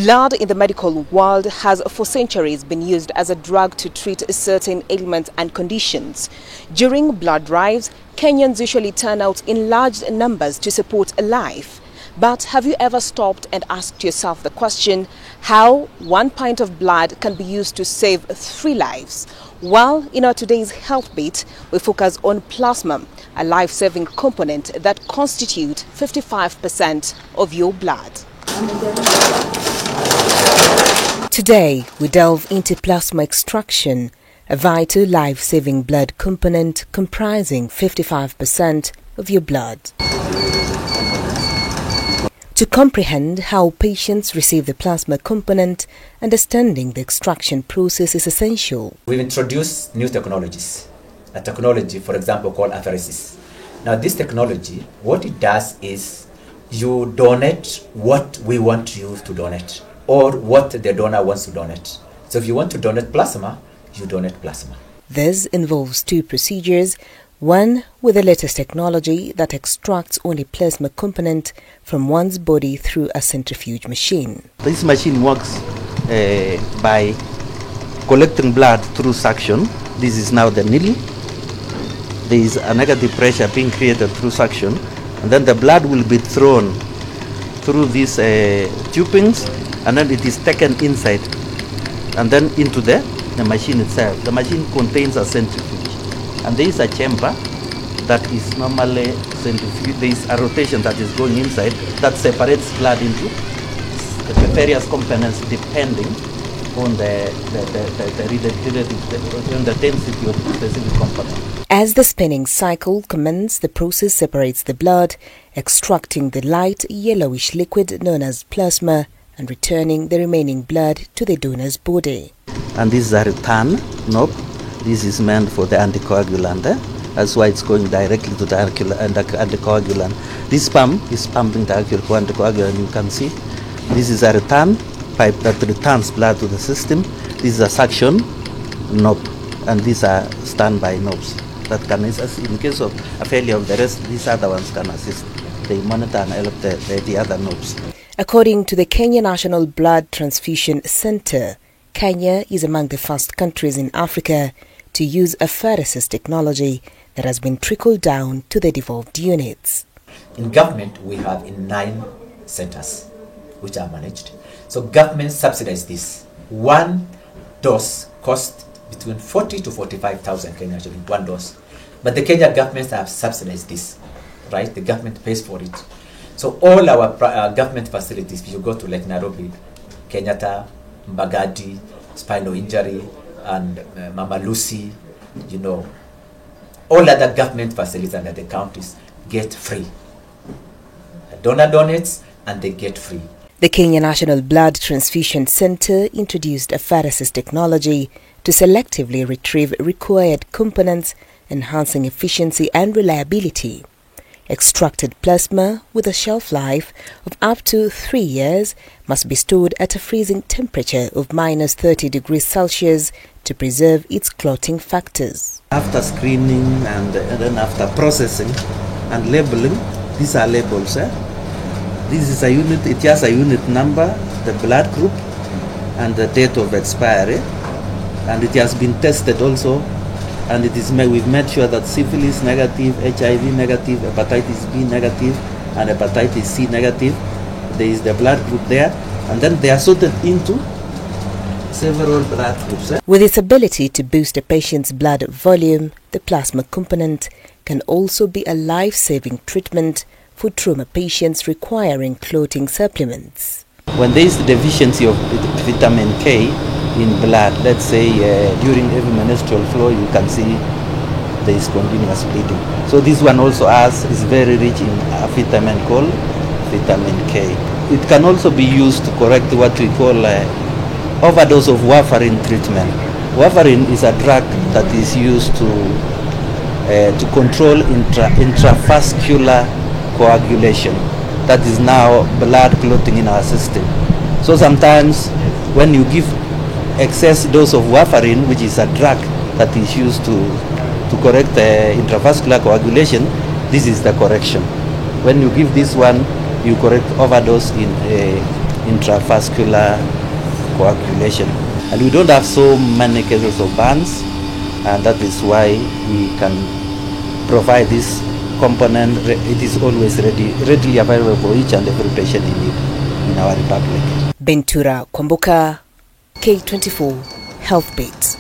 Blood in the medical world has for centuries been used as a drug to treat certain ailments and conditions. During blood drives, Kenyans usually turn out in large numbers to support a life. But have you ever stopped and asked yourself the question, how 1 pint of blood can be used to save 3 lives? Well, in our today's Health Beat, we focus on plasma, a life-saving component that constitutes 55% of your blood. Today, we delve into plasma extraction, a vital life-saving blood component comprising 55% of your blood. To comprehend how patients receive the plasma component, understanding the extraction process is essential. We've introduced new technologies. A technology, for example, called apheresis. Now, this technology, what it does is you donate what we want you to donate, or what the donor wants to donate. So if you want to donate plasma, you donate plasma. This involves 2 procedures, one with the latest technology that extracts only plasma component from one's body through a centrifuge machine. This machine works by collecting blood through suction. This is now the needle. There is a negative pressure being created through suction, and then the blood will be thrown through these tubings, and then it is taken inside and then into the machine itself. The machine contains a centrifuge, and there is a chamber that is normally centrifuge. There is a rotation that is going inside that separates blood into the various components depending on the density of the specific component. As the spinning cycle commences, the process separates the blood, extracting the light yellowish liquid known as plasma and returning the remaining blood to the donor's body. And this is a return knob. This is meant for the anticoagulant. That's why it's going directly to the anticoagulant. This pump is pumping the actual anticoagulant. You can see this is a return pipe that returns blood to the system. This is a suction knob, and these are standby knobs that can assist. In case of a failure of the rest, these other ones can assist. They monitor and help the other knobs. According to the Kenya National Blood Transfusion Center, Kenya is among the first countries in Africa to use apheresis technology that has been trickled down to the devolved units. In government, we have 9 centers which are managed. So government subsidize this. 1 dose costs between 40 to 45,000 Kenya shillings, 1 dose. But the Kenya government have subsidized this, right? The government pays for it. So all our government facilities, if you go to Lake Nairobi, Kenyatta, Mbagadi, spinal injury, and Mama Lucy, all other government facilities under the counties get free. A donor donates and they get free. The Kenya National Blood Transfusion Center introduced apheresis technology to selectively retrieve required components, enhancing efficiency and reliability. Extracted plasma with a shelf life of up to 3 years must be stored at a freezing temperature of -30 degrees Celsius to preserve its clotting factors. After screening and then after processing and labeling, these are labels. This is a unit, it has a unit number, the blood group, and the date of expiry, and it has been tested also, and we've made sure that syphilis negative, HIV negative, hepatitis B negative, and hepatitis C negative. There is the blood group there, and then they are sorted into several blood groups. With its ability to boost a patient's blood volume, the plasma component can also be a life-saving treatment for trauma patients requiring clotting supplements. When there is the deficiency of vitamin K in blood, let's say during every menstrual flow, you can see there is continuous bleeding. So this one also is very rich in a vitamin called vitamin K. It can also be used to correct what we call overdose of warfarin treatment. Warfarin is a drug that is used to control intravascular coagulation. That is now blood clotting in our system. So sometimes when you give excess dose of warfarin, which is a drug that is used to correct intravascular coagulation, this is the correction. When you give this one, you correct overdose in intravascular coagulation. And we don't have so many cases of burns, and that is why we can provide this component. It is always readily available for each and every patient in need in our republic. Bentura Kwambuka, K24 Health Beat.